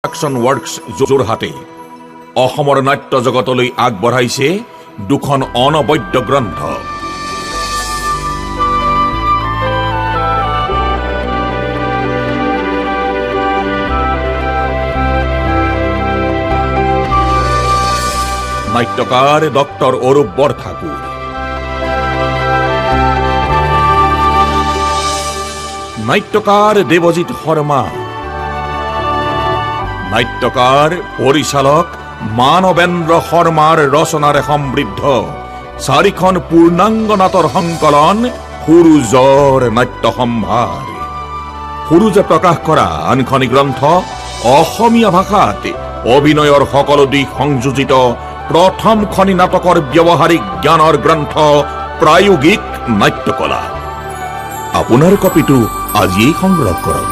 Production works jorhate অসমৰ নাট্য জগতলৈ আগবঢ়াইছে দুখন অনবদ্য গ্ৰন্থ। নাট্যকাৰ ডক্টৰ অৰূপ বৰঠাকুৰ, নাট্যকাৰ দেৱজিৎ শৰ্মা, নাট্যকাৰ পৰিচালক মানৱেন্দ্ৰ শৰ্মাৰ ৰচনাৰে সমৃদ্ধ চাৰিখন পূৰ্ণাংগ নাটৰ সংকলন সুৰুজৰ নাট্য সম্ভাৰ। সুৰুজে প্ৰকাশ কৰা আনখনি গ্ৰন্থ অসমীয়া ভাষাত অভিনয়ৰ সকলো দিশ সংযোজিত প্ৰথমখনি নাটকৰ ব্যৱহাৰিক জ্ঞানৰ গ্ৰন্থ প্ৰায়োগিক নাট্যকলা। আপোনাৰ কপিটো আজিয়েই সংগ্ৰহ কৰক।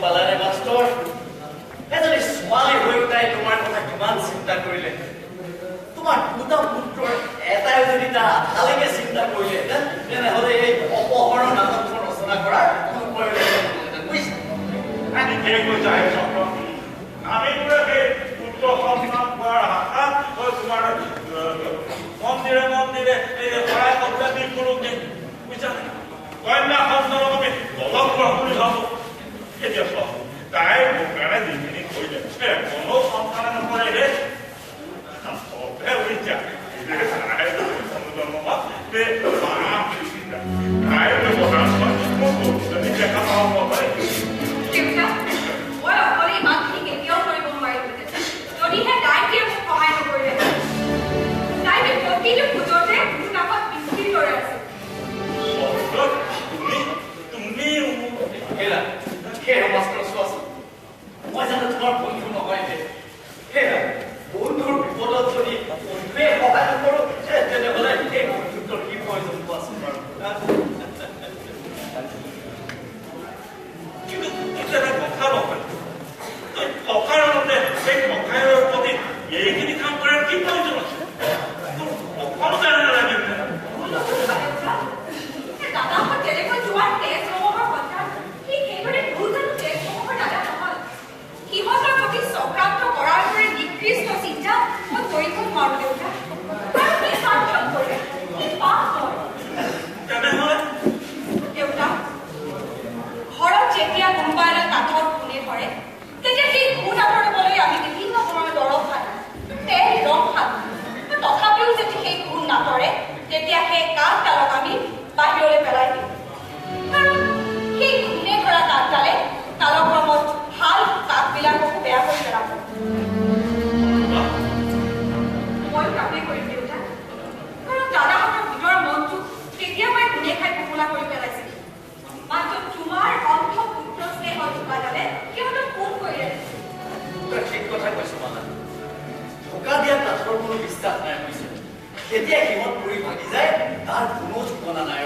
পালাৰে মাষ্টৰ এজনী ছোৱালী হৈ তাই তোমাৰ কথা কিমান চিন্তা কৰিলে তোমাৰ দুটা পুত্ৰৰ এটাই যদি তাৰ আধালৈকে চিন্তা কৰিলে তেনেহ'লে এই অপহৰণ নাটকখন ৰচনা কৰাৰ কোনো প্ৰয়োজন নহ'লেহেঁতেন বুজিছা আমি ঠিকেই কৈছা হে চক্ৰ আমি বোলে সেই পুত্ৰ সন্তান পোৱাৰ আশাত তোমাৰ মন্দিৰে মন্দিৰে এই শৰাই সজ্জা দি কৰোঁ বুজিছা কন্যা সন্তানক আমি দলক গ্ৰহণ কৰি ভাবো এতিয়া চোৱা তাই মোৰ কাৰণে যিখিনি কৰিলে কোনো সন্তানে নকৰে হে চবে বুজিছা তাই জন্মত তাই ব্যৱহাৰ মই যদি দেখা পাব পাৰে মই অকলে ইমানখিনি কেতিয়াও কৰিব নোৱাৰিলোহেঁতেন যদিহে তাইকে মোক সহায় নকৰিলে তাই প্ৰতিটো খোজতে মোৰ নামত বিক্ৰী কৰি আছে মই জানো তোমাৰ বন্ধু নহয় সেয়া বন্ধুৰ বিপদত যদি বন্ধুৱে সহায় নকৰো তেনেহ'লে সেই বন্ধুত্বৰ কি প্ৰয়োজন কোৱাচোন বাৰু কিন্তু এটা কথা নহয় অকাৰণতে সেই ককায়ৰ প্ৰতি এইখিনি কাম কৰাৰ কি প্ৰয়োজন আছে অকণো জানে নালাগে দাদাহঁত যেনেকৈ যোৱাৰ তেজসমূহৰ কথা সি সেইদৰে মোৰ জানো তেজসমূহৰ দাদা নহয় সিহঁতৰ প্ৰতি চক্ৰান্ত কৰাৰ দৰে নিকৃষ্ট চিন্তা মই কৰিব নোৱাৰো দেউতা আৰু কি সাৰ্থক কৰিলে কি পাপ হয় তেনেহ'লে দেউতা ঘৰত যেতিয়া কোনোবা এটা কাঠত কোনে ধৰে তেতিয়া সেই খুন আঁতৰাবলৈ আমি বিভিন্ন ধৰণৰ দৰৱ খাওঁ তেল ৰস খাওঁ তথাপিও যদি সেই খুন নাতৰে তেতিয়া সেই কাঠডালক আমি বাহিৰলৈ পেলাই দিওঁ কাৰণ সেই খুনে ধৰা কাঠডালে কালক্ৰমত ভাল কাঠবিলাককো বেয়া কৰি পেলাব মই কামেই কৰিম দেউতা কাৰণ দাদাহঁতৰ ভিতৰৰ মনটো তেতিয়া মই খুনে খাই ফোপোলা কৰি পেলাইছিল মাত্ৰ তোমাৰ অন্ধ পুত্ৰ স্নেহৰ ধোকাডালে সিহঁতক ফোন কৰি ৰাখিছিল ঠিক কথা কৈছো মালা ধোকা দিয়া কাঠৰ কোনো বিশ্বাস নাই বুজিছে যেতিয়া সিহঁত পৰি ভাগি যায় তাৰ কোনো ঠিকনা নাই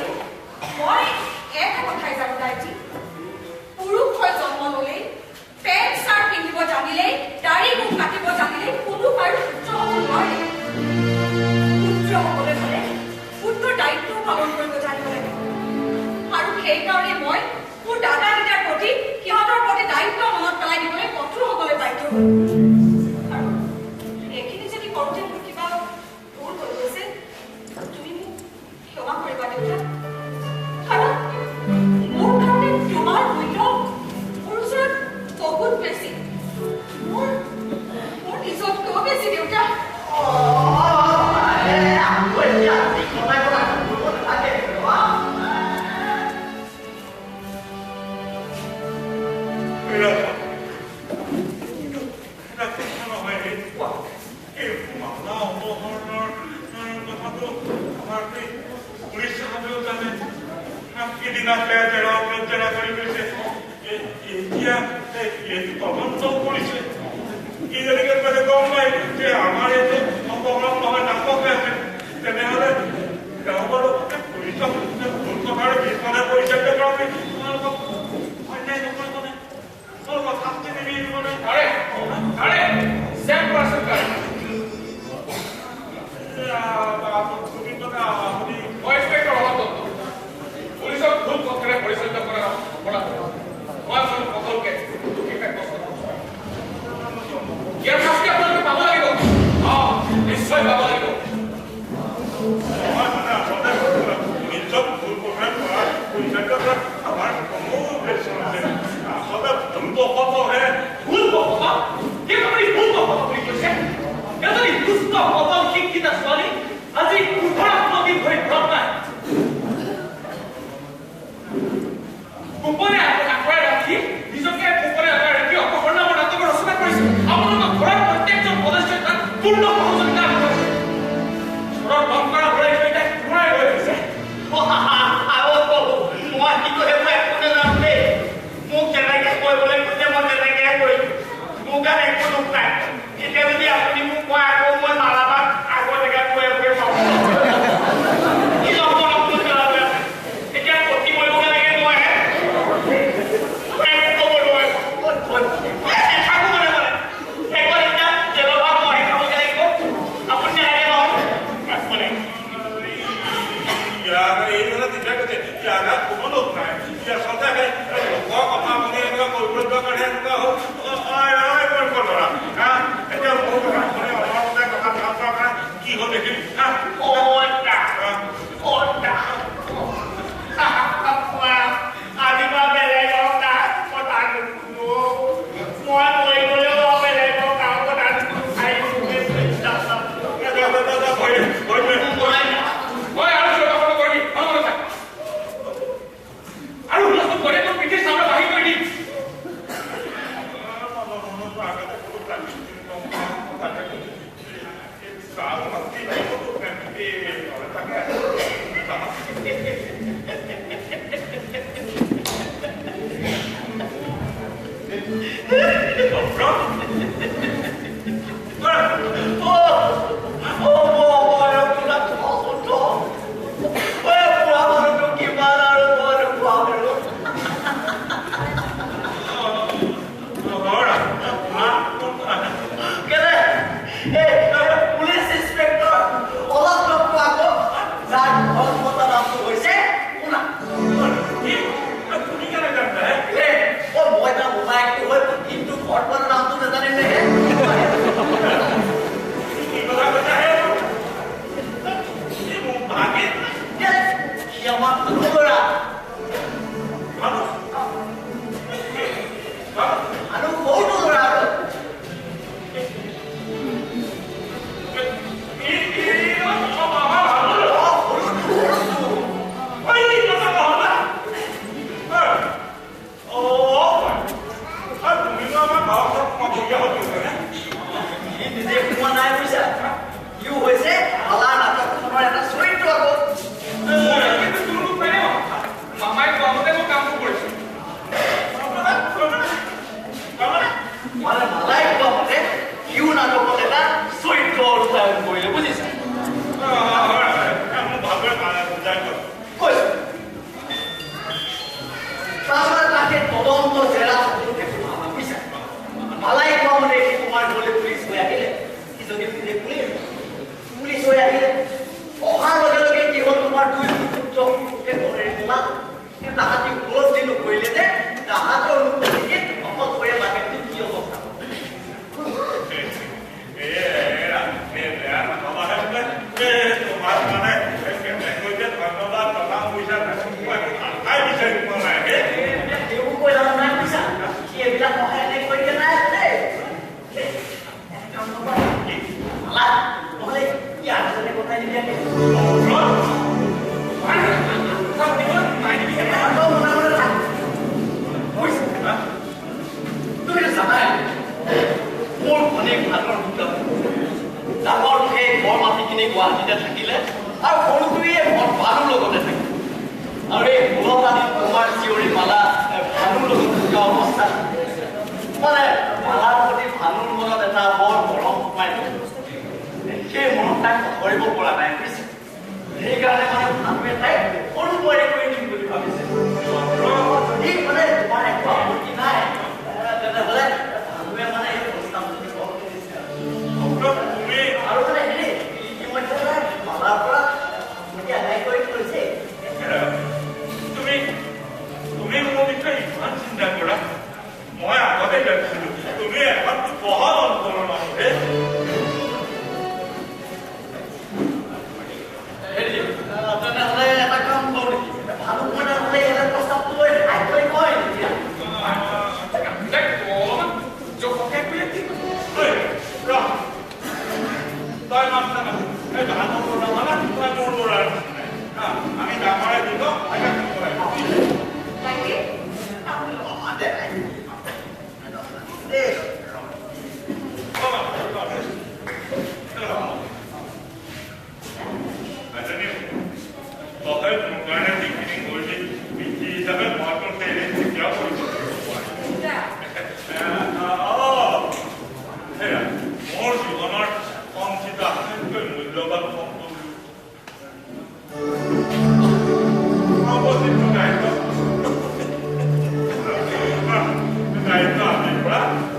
মই এটা কথাই জানো দাইজি পুৰুষ হৈ জন্ম ল'লেই পেণ্ট চাৰ্ট পিন্ধিব জানিলেই দাড়ি গোফ কাটিব জানিলেই কোনো কাৰো পুত্ৰ হ'ব নোৱাৰে পুত্ৰ হ'বলৈ হ'লে পুত্ৰৰ দায়িত্বও পালন কৰিব জানিব লাগে আৰু সেইকাৰণে মই মোৰ দাদাকেইটাৰ প্ৰতি সিহঁতৰ প্ৰতি দায়িত্ব মনত পেলাই দিবলৈ কঠোৰ হ'বলৈ বাধ্য হ'লো আৰু এইখিনি যদি কৰোঁতে মোৰ কিবা ভুল হৈ গৈছে তুমি মোক ক্ষমা কৰিবা দেউতা আৰু মোৰ কাৰণে তোমাৰ মূল্য মোৰ ওচৰত বহুত বেছি মোৰ নিজতকৈও বেছি দেউতা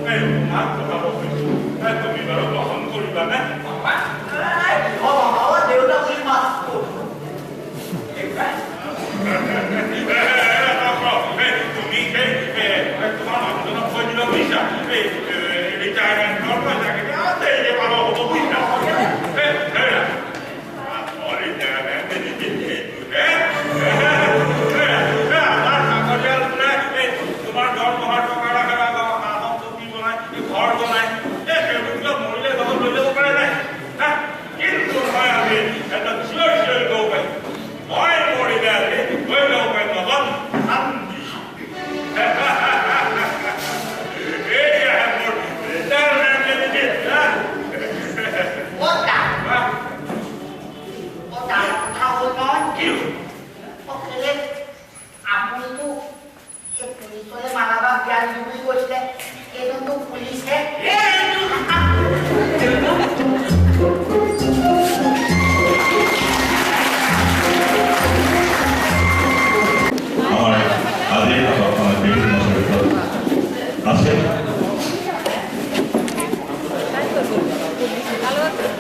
Hey,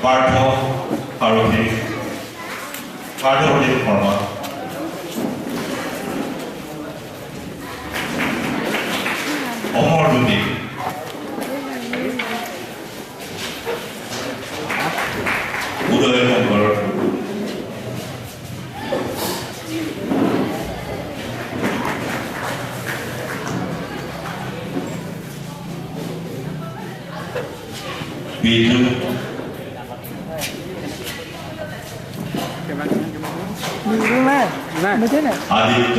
সাৰথী কাৰ্যৱতী শৰ্মা অমৰ জ্যোতি উদয় শংকৰ বিজু আদিত্য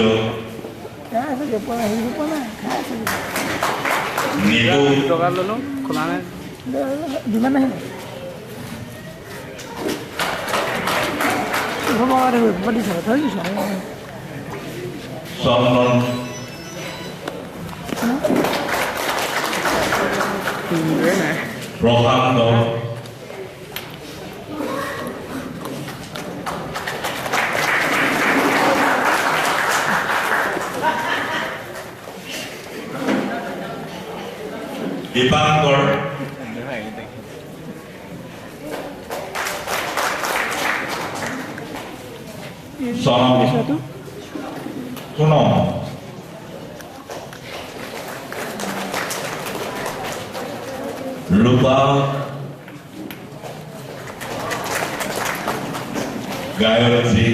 চন্দন প্ৰশান্ত দীপাংকৰ সোণম ৰূপা গায়ত্ৰী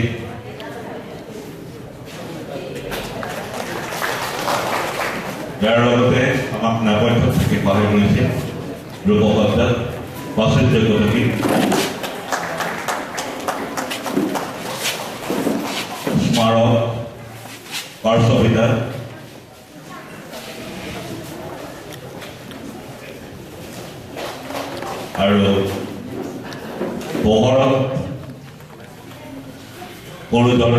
ইয়াৰ লগতে আমাক নাপথ্যত থাকি সহায় কৰিছে ৰূপসজ্জাত প্ৰাচুৰ্য্য থাকি স্মাৰক পাৰ্শ্ববিদা আৰু পোহৰত সৰুদৰ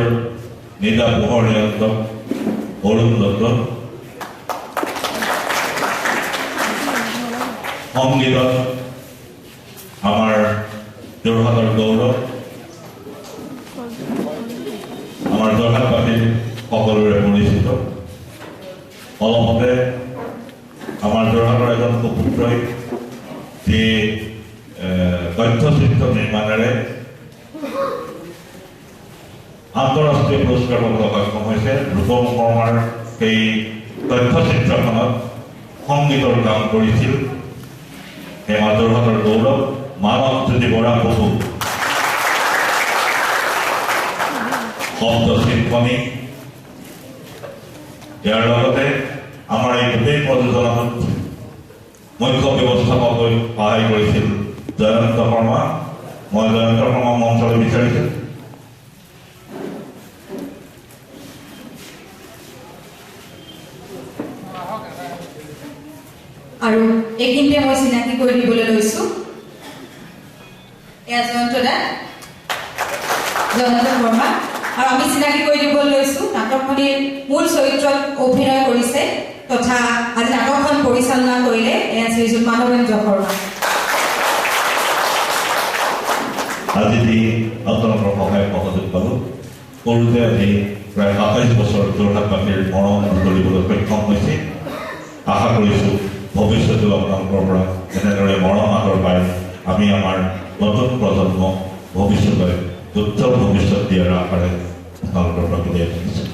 নিজা পোহৰ নিয়ন্ত্ৰক অৰুণ দত্ত সংগীতত আমাৰ যোৰহাটৰ গৌৰৱ আমাৰ যোৰহাটবাসী সকলোৰে পৰিচিত অলপতে আমাৰ যোৰহাটৰ এজন সুপুত্ৰই যি তথ্যচিত্ৰ নিৰ্মাণেৰে আন্তঃৰাষ্ট্ৰীয় পুৰস্কাৰ পাবলৈ সক্ষম হৈছে ৰূপম শৰ্মাৰ সেই তথ্যচিত্ৰখনত সংগীতৰ কাম কৰিছিল সেই যোৰহাটৰ গৌৰৱ মানৱজ্যোতি বৰা বসু শব্দ চিম্ফনী ইয়াৰ লগতে আমাৰ এই গোটেই প্ৰযোজনাত মুখ্য ব্যৱস্থাপক হৈ সহায় কৰিছিল জয়ন্ত শৰ্মা মই জয়ন্ত শৰ্মা মঞ্চলৈ বিচাৰিছোঁ আৰু এইখিনিতে মই চিনাকি কৰি দিবলৈ লৈছো এয়া জয়ন্ত শৰ্মা আৰু আমি চিনাকি কৰি দিবলৈ লৈছো নাটকখনিৰ মূল চৰিত্ৰত অভিনয় কৰিছে তথা আজি নাটকখন পৰিচালনা কৰিলে এয়া শ্ৰীযুত মানৱেন্দ্ৰ শৰ্মা আজি দি আপোনালোকৰ সহায় সহযোগ পালোঁ সৰুতে আজি প্ৰায় ২৭ বছৰ যোৰহাটবাসীৰ মৰম কৰিবলৈ সক্ষম হৈছে আশা কৰিছোঁ ভৱিষ্যতেও আপোনালোকৰ পৰা এনেদৰে মৰম আদৰ পাই আমি আমাৰ নতুন প্ৰজন্মক ভৱিষ্যতলৈ উজ্জ্বল ভৱিষ্যত দিয়াৰ আশাৰে আপোনালোকৰ পৰা বিদায় দিছোঁ।